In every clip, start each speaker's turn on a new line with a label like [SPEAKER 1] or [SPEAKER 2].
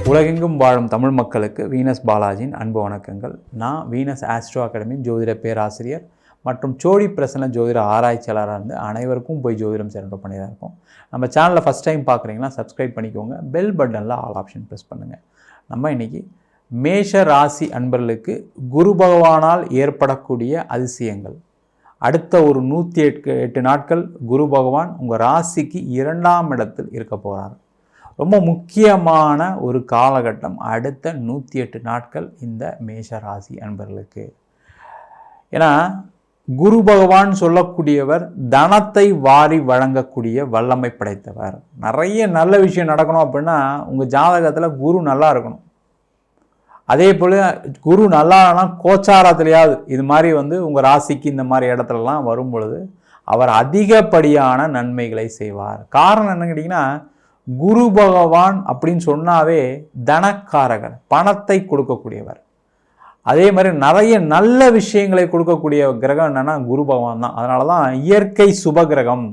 [SPEAKER 1] உலகெங்கும் வாழும் தமிழ் மக்களுக்கு வீனஸ் பாலாஜியின் அன்பு வணக்கங்கள். நான் வீனஸ் ஆஸ்ட்ரோ அகாடமியின் ஜோதிட பேராசிரியர் மற்றும் சோழி பிரசன்ன ஜோதிட ஆராய்ச்சியாளராக இருந்து அனைவருக்கும் போய் ஜோதிடம் சென்டர் பண்ணி தான் இருக்கோம். நம்ம சேனலில் ஃபஸ்ட் டைம் பார்க்குறீங்கன்னா சப்ஸ்கிரைப் பண்ணிக்கோங்க, பெல் பட்டனில் ஆல் ஆப்ஷன் ப்ரெஸ் பண்ணுங்கள். நம்ம இன்றைக்கி மேஷ ராசி அன்பர்களுக்கு குரு பகவானால் ஏற்படக்கூடிய அதிசயங்கள். அடுத்த ஒரு 108 நாட்கள் குரு பகவான் உங்கள் ராசிக்கு 2ஆம் இடத்தில் இருக்க போகிறார். ரொம்ப முக்கியமான ஒரு காலகட்டம் அடுத்த 108 நாட்கள் இந்த மேஷ ராசி அன்பர்களுக்கு. ஏன்னா குரு பகவான் சொல்லக்கூடியவர் தனத்தை வாரி வழங்கக்கூடிய வல்லமை படைத்தவர். நிறைய நல்ல விஷயம் நடக்கணும் அப்படின்னா உங்கள் ஜாதகத்தில் குரு நல்லா இருக்கணும். அதே போல் குரு நல்லானா கோச்சாரத்துலையாவது இது மாதிரி உங்கள் ராசிக்கு இந்த மாதிரி இடத்துலலாம் வரும் பொழுது அவர் அதிகப்படியான நன்மைகளை செய்வார். காரணம் என்னன்னு கேட்டிங்கன்னா, குரு பகவான் அப்படின்னு சொன்னாவே தனக்காரகர், பணத்தை கொடுக்கக்கூடியவர். அதே மாதிரி நிறைய நல்ல விஷயங்களை கொடுக்கக்கூடிய கிரகம் என்னென்னா குரு பகவான் தான். அதனால தான் இயற்கை சுப கிரகம்.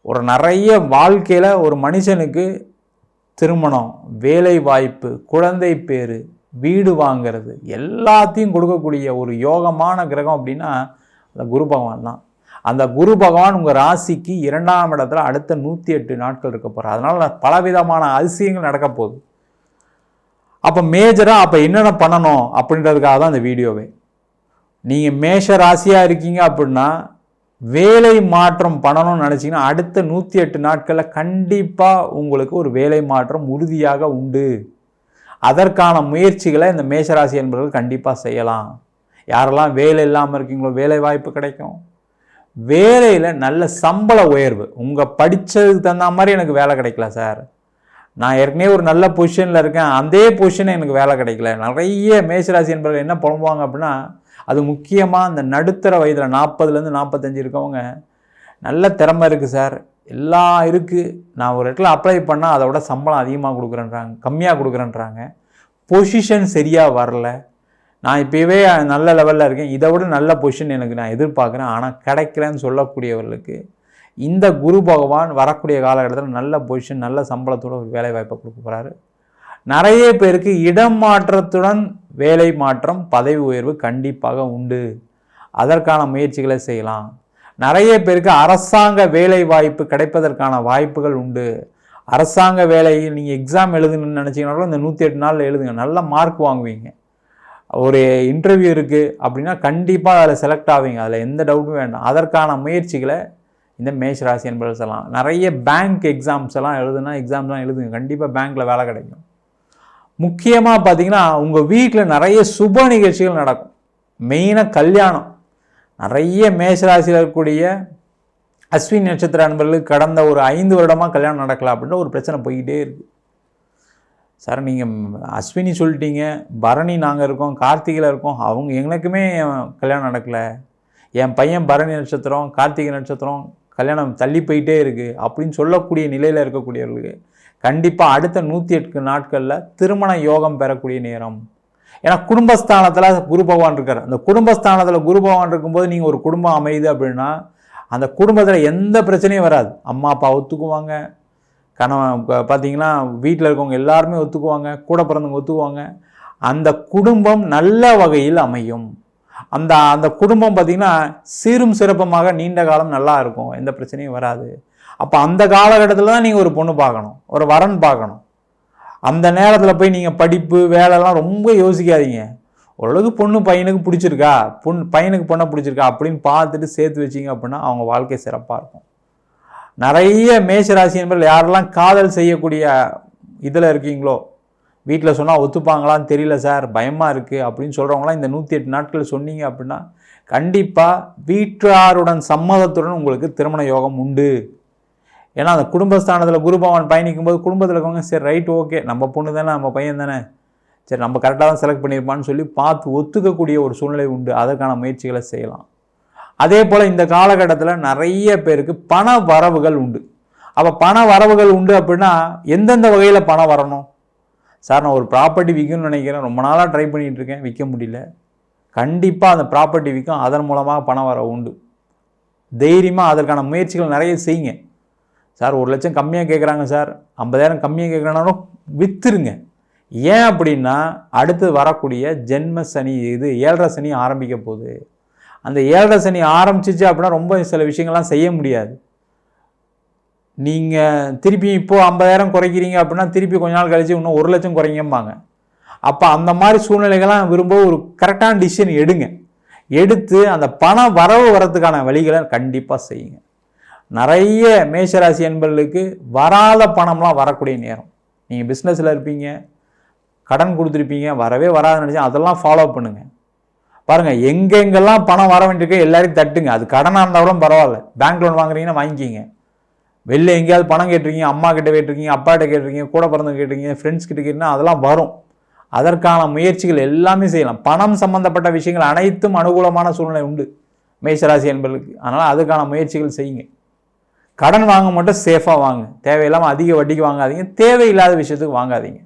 [SPEAKER 1] ஒரு நிறைய வாழ்க்கையில் ஒரு மனுஷனுக்கு திருமணம், வேலை வாய்ப்பு, குழந்தை பேரு, வீடு வாங்கிறது எல்லாத்தையும் கொடுக்கக்கூடிய ஒரு யோகமான கிரகம் அப்படின்னா அந்த குரு பகவான் தான். அந்த குரு பகவான் உங்கள் ராசிக்கு 2ஆம் இடத்துல அடுத்த 108 நாட்கள் இருக்க போகிறார். அதனால் பலவிதமான அதிசயங்கள் நடக்க போகுது. அப்போ மேஜராக அப்போ என்னென்ன பண்ணணும் அப்படின்றதுக்காக தான் இந்த வீடியோவே. நீங்கள் மேஷ ராசியாக இருக்கீங்க அப்படின்னா வேலை மாற்றம் பண்ணணும்னு நினச்சிங்கன்னா அடுத்த 108 நாட்களில் கண்டிப்பாக உங்களுக்கு ஒரு வேலை மாற்றம் உறுதியாக உண்டு. அதற்கான முயற்சிகளை இந்த மேஷராசி என்பவர்கள் கண்டிப்பாக செய்யலாம். யாரெல்லாம் வேலை இல்லாமல் இருக்கீங்களோ வேலை வாய்ப்பு கிடைக்கும். வேலையில் நல்ல சம்பள உயர்வு. உங்கள் படித்ததுக்கு தகுந்த மாதிரி எனக்கு வேலை கிடைக்கல சார், நான் ஏற்கனவே ஒரு நல்ல பொசிஷனில் இருக்கேன், அதே பொசிஷனை எனக்கு வேலை கிடைக்கல. நிறைய மேஷராசி என்பவர்கள் என்ன புலம்புவாங்க அப்படின்னா, அது முக்கியமாக இந்த நடுத்தர வயதில் 40லேருந்து 45 இருக்கவங்க நல்ல திறமை இருக்குது சார், எல்லாம் இருக்குது, நான் ஒரு இடத்துல அப்ளை பண்ணால் அதை விட சம்பளம் அதிகமாக கொடுக்குறேன்றாங்க, கம்மியாக கொடுக்குறேன்றாங்க, பொசிஷன் சரியாக வரல, நான் இப்போவே நல்ல லெவலில் இருக்கேன், இதை விட நல்ல பொசிஷன் எனக்கு நான் எதிர்பார்க்குறேன் ஆனால் கிடைக்கலன்னு சொல்லக்கூடியவர்களுக்கு இந்த குரு பகவான் வரக்கூடிய காலகட்டத்தில் நல்ல பொசிஷன், நல்ல சம்பளத்தோடு ஒரு வேலை வாய்ப்பை கொடுக்க போகிறாரு. நிறைய பேருக்கு இடம் மாற்றத்துடன் வேலை மாற்றம், பதவி உயர்வு கண்டிப்பாக உண்டு. அதற்கான முயற்சிகளை செய்யலாம். நிறைய பேருக்கு அரசாங்க வேலை வாய்ப்பு கிடைப்பதற்கான வாய்ப்புகள் உண்டு. அரசாங்க வேலையில் நீங்கள் எக்ஸாம் எழுதுணுன்னு நினச்சிங்கனாலும் இந்த 108 நாளில் எழுதுங்க, நல்ல மார்க் வாங்குவீங்க. ஒரு இன்டர்வியூ இருக்குது அப்படின்னா கண்டிப்பாக அதில் செலக்ட் ஆவீங்க, அதில் எந்த டவுட்டும் வேண்டாம். அதற்கான முயற்சிகளை இந்த மேஷராசி என்பவர்கள் சொல்லலாம். நிறைய பேங்க் எக்ஸாம்ஸ் எல்லாம் எக்ஸாம்ஸ்லாம் எழுதுங்க, கண்டிப்பாக பேங்க்கில் வேலை கிடைக்கும். முக்கியமாக பார்த்தீங்கன்னா உங்கள் வீட்டில் நிறைய சுப நிகழ்ச்சிகள் நடக்கும். மெயினாக கல்யாணம். நிறைய மேஷராசியில் இருக்கக்கூடிய அஸ்வினி நட்சத்திர அன்பர்களுக்கு கடந்த ஒரு 5 வருடமாக கல்யாணம் நடக்கலாம் அப்படின்ற ஒரு பிரச்சனை போய்கிட்டே இருக்குது. சார் நீங்கள் அஸ்வினி சொல்லிட்டீங்க, பரணி நாங்கள் இருக்கோம், கார்த்திகையில் இருக்கோம், அவங்க எங்களுக்குமே கல்யாணம் நடக்கலை, என் பையன் பரணி நட்சத்திரம், கார்த்திகை நட்சத்திரம், கல்யாணம் தள்ளி போயிட்டே இருக்குது அப்படின்னு சொல்லக்கூடிய நிலையில் இருக்கக்கூடியவர்களுக்கு கண்டிப்பாக அடுத்த 108 நாட்களில் திருமண யோகம் பெறக்கூடிய நேரம். ஏன்னா குடும்பஸ்தானத்தில் குரு பகவான் இருக்கார். அந்த குடும்பஸ்தானத்தில் குரு பகவான் இருக்கும்போது நீங்கள் ஒரு குடும்பம் அமையுது அப்படின்னா அந்த குடும்பத்தில் எந்த பிரச்சனையும் வராது. அம்மா அப்பா ஒத்துக்குவாங்க, கணவன் பார்த்தீங்கன்னா வீட்டில் இருக்கவங்க எல்லாருமே ஒத்துக்குவாங்க, கூட பிறந்தவங்க ஒத்துக்குவாங்க. அந்த குடும்பம் நல்ல வகையில் அமையும். அந்த குடும்பம் பார்த்திங்கன்னா சீரும் சிறப்பமாக நீண்ட காலம் நல்லா இருக்கும், எந்த பிரச்சனையும் வராது. அப்போ அந்த காலகட்டத்தில் தான் நீங்கள் ஒரு பொண்ணு பார்க்கணும், ஒரு வரன் பார்க்கணும். அந்த நேரத்தில் போய் நீங்கள் படிப்பு வேலைலாம் ரொம்ப யோசிக்காதீங்க. ஓரளவுக்கு பொண்ணு பையனுக்கு பிடிச்சிருக்கா, பையனுக்கு பொண்ணை பிடிச்சிருக்கா அப்படின்னு பார்த்துட்டு சேர்த்து வச்சிங்க அப்படின்னா அவங்க வாழ்க்கை சிறப்பாக இருக்கும். நிறைய மேஷராசி என்பவர்கள் யாரெல்லாம் காதல் செய்யக்கூடிய இதில் இருக்கீங்களோ, வீட்டில் சொன்னால் ஒத்துப்பாங்களான்னு தெரியல சார், பயமாக இருக்குது அப்படின்னு சொல்கிறவங்களாம் இந்த 108 நாட்கள் சொன்னீங்க அப்படின்னா கண்டிப்பாக வீட்டாருடன் சம்மதத்துடன் உங்களுக்கு திருமண யோகம் உண்டு. ஏன்னா அந்த குடும்பஸ்தானத்தில் குரு பகவான் பயணிக்கும் போது குடும்பத்தில் இருக்கவங்க சரி ரைட் ஓகே நம்ம பொண்ணு தானே நம்ம பையன் தானே சரி நம்ம கரெக்டாக தான் செலக்ட் பண்ணியிருப்பான்னு சொல்லி பார்த்து ஒத்துக்கக்கூடிய ஒரு சூழ்நிலை உண்டு. அதற்கான முயற்சிகளை செய்யலாம். அதே போல் இந்த காலகட்டத்தில் நிறைய பேருக்கு பண வரவுகள் உண்டு. அப்போ பண வரவுகள் உண்டு அப்படின்னா எந்தெந்த வகையில் பணம் வரணும்? சார் நான் ஒரு ப்ராப்பர்ட்டி விற்கணும்னு நினைக்கிறேன், ரொம்ப நாளாக ட்ரை பண்ணிகிட்டு இருக்கேன், விற்க முடியல. கண்டிப்பாக அந்த ப்ராப்பர்ட்டி விற்கும், அதன் மூலமாக பணம் வர உண்டு. தைரியமாக அதற்கான முயற்சிகள் நிறைய செய்யுங்க. சார் 1 லட்சம் கம்மியாக கேட்குறாங்க சார், 50,000 கம்மியாக கேட்குறானாலும் விற்றுருங்க. ஏன் அப்படின்னா அடுத்து வரக்கூடிய ஜென்ம சனி இது 7.5 சனி ஆரம்பிக்க போகுது. அந்த 7.5 சனி ஆரம்பிச்சிச்சு அப்படின்னா ரொம்ப சில விஷயங்கள்லாம் செய்ய முடியாது. நீங்கள் திருப்பி இப்போது 50,000 குறைக்கிறீங்க அப்படின்னா திருப்பி கொஞ்ச நாள் கழிச்சு இன்னும் 1 லட்சம் குறைங்கம்பாங்க. அப்போ அந்த மாதிரி சூழ்நிலைகள்லாம் விரும்ப ஒரு கரெக்டான டிசிஷன் எடுத்து அந்த பணம் வரத்துக்கான வழிகளை கண்டிப்பாக செய்யுங்க. நிறைய மேஷராசி என்பர்களுக்கு வராத பணம்லாம் வரக்கூடிய நேரம். நீங்கள் பிஸ்னஸில் இருப்பீங்க, கடன் கொடுத்துருப்பீங்க, வரவே வராதுன்னு நினச்சா அதெல்லாம் ஃபாலோ பண்ணுங்கள். பாருங்கள், எங்கெங்கெல்லாம் பணம் வர வேண்டியிருக்கோ எல்லாரையும் தட்டுங்க. அது கடனாக இருந்தால் கூட பரவாயில்ல. பேங்க் லோன் வாங்குறீங்கன்னா வாங்கிக்கிங்க. வெளில எங்கேயாவது பணம் கேட்டிருக்கீங்க, அம்மா கிட்ட கேட்டிருக்கீங்க, அப்பாட்ட கேட்டிருக்கீங்க, கூட பிறந்த கேட்டிருக்கீங்க, ஃப்ரெண்ட்ஸ் கிட்ட கேட்டிங்கன்னா அதெல்லாம் வரும். அதற்கான முயற்சிகள் எல்லாமே செய்யலாம். பணம் சம்பந்தப்பட்ட விஷயங்கள் அனைத்தும் அனுகூலமான சூழ்நிலை உண்டு மேஷராசி என்பர்களுக்கு. அதனால் அதுக்கான முயற்சிகள் செய்யுங்க. கடன் வாங்க மட்டும் சேஃபாக வாங்க. தேவையில்லாமல் அதிக வட்டிக்கு வாங்காதீங்க, தேவையில்லாத விஷயத்துக்கு வாங்காதீங்க.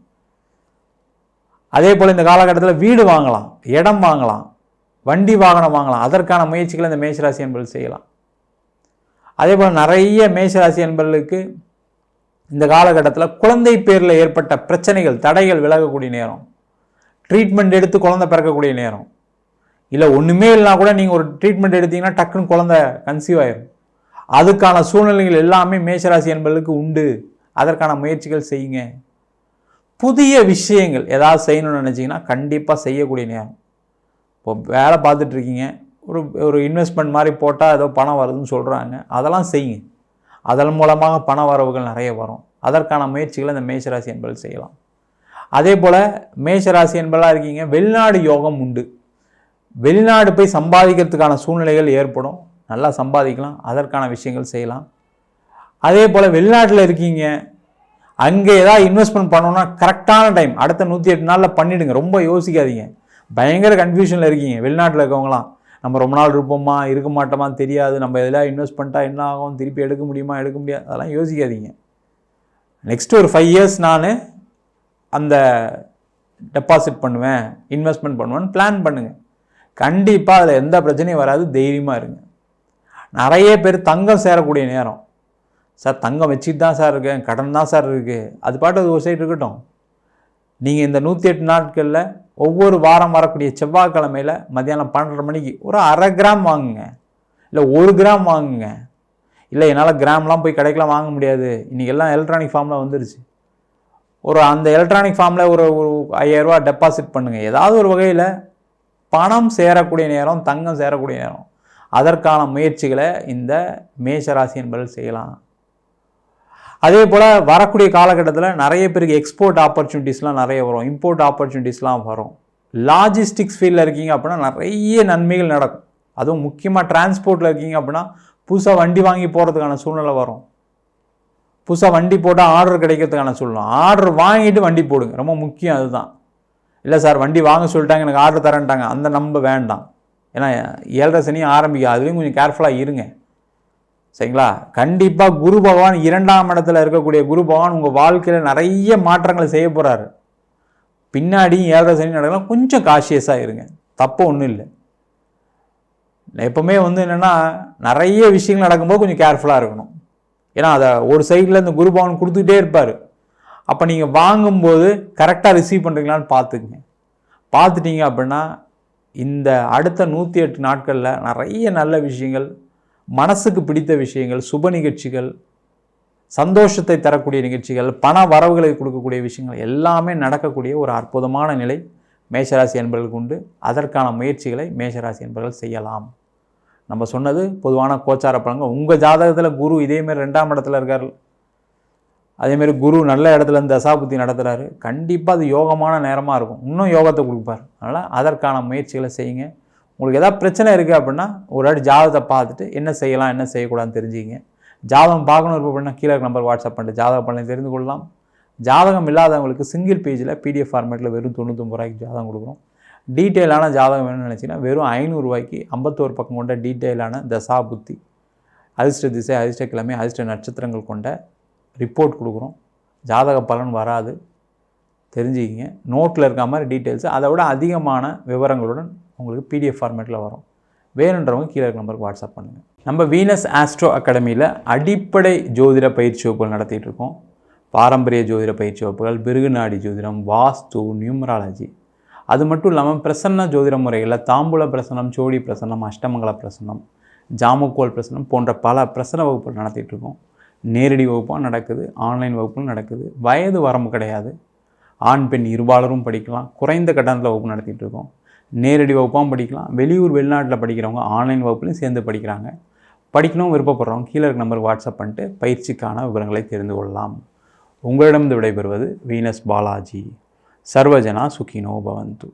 [SPEAKER 1] அதே போல் இந்த காலகட்டத்தில் வீடு வாங்கலாம், இடம் வாங்கலாம், வண்டி வாகனம் வாங்கலாம். அதற்கான முயற்சிகளை இந்த மேஷராசி என்பர்கள் செய்யலாம். அதே போல் நிறைய மேஷராசி என்பர்களுக்கு இந்த காலகட்டத்தில் குழந்தை பேரில் ஏற்பட்ட பிரச்சனைகள், தடைகள் விலகக்கூடிய நேரம். ட்ரீட்மெண்ட் எடுத்து குழந்தை பிறக்கக்கூடிய நேரம். இல்லை ஒன்றுமே இல்லைனா கூட நீங்கள் ஒரு ட்ரீட்மெண்ட் எடுத்தீங்கன்னா டக்குன்னு குழந்தை கன்சீவ் ஆயிடும். அதுக்கான சூழ்நிலைகள் எல்லாமே மேஷராசி என்பர்களுக்கு உண்டு. அதற்கான முயற்சிகள் செய்யுங்க. புதிய விஷயங்கள் ஏதாவது செய்யணும்னு நினச்சிங்கன்னா கண்டிப்பாக செய்யக்கூடிய நேரம். இப்போ வேலை பார்த்துட்ருக்கீங்க, ஒரு இன்வெஸ்ட்மெண்ட் மாதிரி போட்டால் ஏதோ பணம் வருதுன்னு சொல்கிறாங்க, அதெல்லாம் செய்யுங்க. அதன் மூலமாக பண வரவுகள் நிறைய வரும். அதற்கான முயற்சிகளை இந்த மேஷராசி என்பர்கள் செய்யலாம். அதே போல் மேஷராசி என்பதாக இருக்கீங்க, வெளிநாடு யோகம் உண்டு. வெளிநாடு போய் சம்பாதிக்கிறதுக்கான சூழ்நிலைகள் ஏற்படும். நல்லா சம்பாதிக்கலாம். அதற்கான விஷயங்கள் செய்யலாம். அதே போல் வெளிநாட்டில் இருக்கீங்க, அங்கே ஏதாவது இன்வெஸ்ட்மெண்ட் பண்ணணும்னா கரெக்டான டைம் அடுத்த 108 நாளில் பண்ணிவிடுங்க. ரொம்ப யோசிக்காதீங்க. பயங்கர கன்ஃபியூஷனில் இருக்கீங்க வெளிநாட்டில் இருக்கவங்களாம். நம்ம ரொம்ப நாள் இருப்போமா இருக்க மாட்டோமான்னு தெரியாது, நம்ம எதில் இன்வெஸ்ட் பண்ணிட்டா என்ன ஆகும், திருப்பி எடுக்க முடியுமா எடுக்க முடியாது, அதெல்லாம் யோசிக்காதீங்க. நெக்ஸ்ட்டு ஒரு 5 இயர்ஸ் நான் அந்த டெபாசிட் பண்ணுவேன், இன்வெஸ்ட்மெண்ட் பண்ணுவேன்னு பிளான் பண்ணுங்கள். கண்டிப்பாக அதில் எந்த பிரச்சனையும் வராது. தைரியமாக இருங்க. நிறைய பேர் தங்கம் சேரக்கூடிய நேரம். சார் தங்கம் வச்சுட்டு தான் சார் இருக்கேன், கடன் தான் சார் இருக்குது, அது பாட்டு அது ஒரு சைடு இருக்கட்டும். நீங்கள் இந்த 108 நாட்களில் ஒவ்வொரு வாரம் வரக்கூடிய செவ்வாய்க்கிழமையில் மத்தியானம் 12:30 மணிக்கு ஒரு 1/2 கிராம் வாங்குங்க, இல்லை 1 கிராம் வாங்குங்க. இல்லை என்னால் கிராம்லாம் போய் கடைக்கெலாம் வாங்க முடியாது, இன்றைக்கி எல்லாம் எலக்ட்ரானிக் ஃபார்மில் வந்துருச்சு. அந்த எலக்ட்ரானிக் ஃபார்மில் ஒரு 5,000 ரூபா டெபாசிட் பண்ணுங்கள். ஏதாவது ஒரு வகையில் பணம் சேரக்கூடிய நேரம், தங்கம் சேரக்கூடிய நேரம். அதற்கான முயற்சிகளை இந்த மேஷராசி என்பவர்கள் செய்யலாம். அதே போல் வரக்கூடிய காலகட்டத்தில் நிறைய பேருக்கு எக்ஸ்போர்ட் ஆப்பர்ச்சுனிட்டிஸ்லாம் நிறைய வரும், இம்போர்ட் ஆப்பர்ச்சுனிட்டிஸ்லாம் வரும். லாஜிஸ்டிக்ஸ் ஃபீல்டில் இருக்கீங்க அப்படின்னா நிறைய நன்மைகள் நடக்கும். அதுவும் முக்கியமாக டிரான்ஸ்போர்ட்டில் இருக்கீங்க அப்படின்னா புதுசாக வண்டி வாங்கி போகிறதுக்கான சூழ்நிலை வரும். புதுசாக வண்டி போட்டால் ஆர்டர் கிடைக்கிறதுக்கான சூழ்நிலை. ஆர்டர் வாங்கிட்டு வண்டி போடுங்க, ரொம்ப முக்கியம் அதுதான். இல்லை சார் வண்டி வாங்க சொல்லிட்டாங்க, எனக்கு ஆர்டர் தரேன்ட்டாங்க, அந்த நம்ப வேண்டாம். ஏன்னா 7.5 சனி ஆரம்பிக்கும், அதுலேயும் கொஞ்சம் கேர்ஃபுல்லாக இருங்க. சரிங்களா? கண்டிப்பாக குரு பகவான் 2ஆம் இடத்துல இருக்கக்கூடிய குரு பகவான் உங்கள் வாழ்க்கையில் நிறைய மாற்றங்களை செய்ய போகிறாரு. பின்னாடி 7.5 சனி நடக்கலாம், கொஞ்சம் காஷியஸாக இருங்க, தப்பு ஒன்றும் இல்லை. எப்போவுமே என்னென்னா நிறைய விஷயங்கள் நடக்கும்போது கொஞ்சம் கேர்ஃபுல்லாக இருக்கணும். ஏன்னா அதை ஒரு சைடில் இந்த குரு பகவான் கொடுத்துக்கிட்டே இருப்பார். அப்போ நீங்கள் வாங்கும்போது கரெக்டாக ரிசீவ் பண்ணுறீங்களான்னு பார்த்துக்குங்க. பார்த்துட்டீங்க அப்படின்னா இந்த அடுத்த 108 நாட்களில் நிறைய நல்ல விஷயங்கள், மனசுக்கு பிடித்த விஷயங்கள், சுப நிகழ்ச்சிகள், சந்தோஷத்தை தரக்கூடிய நிகழ்ச்சிகள், பண வரவுகளை கொடுக்கக்கூடிய விஷயங்கள் எல்லாமே நடக்கக்கூடிய ஒரு அற்புதமான நிலை மேஷராசி என்பவர்களுக்கு உண்டு. அதற்கான முயற்சிகளை மேஷராசி என்பவர்கள் செய்யலாம். நம்ம சொன்னது பொதுவான கோச்சார பலன்கள். உங்கள் ஜாதகத்தில் குரு இதேமாரி 2ஆம் இடத்துல இருக்கார், அதேமாரி குரு நல்ல இடத்துல இருந்து தசாபுத்தி நடத்துகிறாரு. கண்டிப்பாக அது யோகமான நேரமாக இருக்கும், இன்னும் யோகத்தை கொடுப்பார். அதனால் அதற்கான முயற்சிகளை செய்யுங்க. உங்களுக்கு ஏதாவது பிரச்சனை இருக்குது அப்படின்னா ஒரு வாட்டி ஜாதகத்தை பார்த்துட்டு என்ன செய்யலாம் என்ன செய்யக்கூடாதுன்னு தெரிஞ்சுக்கிங்க. ஜாதகம் பார்க்கணும் இருப்போம் அப்படின்னா கீழே நம்பர் வாட்ஸ்அப் பண்ணிட்டு ஜாதக பலனை தெரிந்து கொள்ளலாம். ஜாதகம் இல்லாதவங்களுக்கு சிங்கிள் பேஜில் PDF ஃபார்மேட்டில் வெறும் 99 ரூபாய்க்கு ஜாதகம் கொடுக்குறோம். டீட்டெயிலான ஜாதகம் வேணும்னு நினச்சிங்கன்னா வெறும் 500 ரூபாய்க்கு 51 பக்கம் கொண்ட டீட்டெயிலான தசா புத்தி, அதிர்ஷ்ட திசை, அதிர்ஷ்ட கிழமை, அதிர்ஷ்ட நட்சத்திரங்கள் கொண்ட ரிப்போர்ட் கொடுக்குறோம். ஜாதக பலன் வராது, தெரிஞ்சுக்கிங்க. நோட்டில் இருக்க மாதிரி டீட்டெயில்ஸு அதை விட அதிகமான விவரங்களுடன் உங்களுக்கு PDF ஃபார்மேட்டில் வரும். வேணுன்றவங்க கீழே இருக்க நம்பருக்கு வாட்ஸ்அப் பண்ணுங்கள். நம்ம வீனஸ் ஆஸ்ட்ரோ அகாடமியில் அடிப்படை ஜோதிட பயிற்சி வகுப்புகள் நடத்திட்டு இருக்கோம். பாரம்பரிய ஜோதிட பயிற்சி வகுப்புகள், பிருகுநாடி ஜோதிடம், வாஸ்து, நியூமராலஜி, அது மட்டும் இல்லாமல் பிரசன்ன ஜோதிட முறைகளில் தாம்பூல பிரசனம், சோடி பிரசனம், அஷ்டமங்கல பிரசனம், ஜாமக்கோல் பிரசனம் போன்ற பல பிரசன வகுப்புகள் நடத்திட்டு இருக்கோம். நேரடி வகுப்பாக நடக்குது, ஆன்லைன் வகுப்பும் நடக்குது. வயது வரம்பு கிடையாது. ஆண் பெண் இருபாலரும் படிக்கலாம். குறைந்த கட்டணத்தில் வகுப்பு நடத்திட்டு இருக்கோம். நேரடி வகுப்பாகவும் படிக்கலாம். வெளியூர் வெளிநாட்டில் படிக்கிறவங்க ஆன்லைன் வகுப்புலையும் சேர்ந்து படிக்கிறாங்க. படிக்கணும் விருப்பப்படுறவங்க கீழே இருக்க நம்பருக்கு வாட்ஸ்அப் பண்ணிட்டு பயிற்சிக்கான விவரங்களை தெரிந்து கொள்ளலாம். உங்களிடம் விடைபெறுவது வீனஸ் பாலாஜி. சர்வஜனா சுகினோ பவந்து.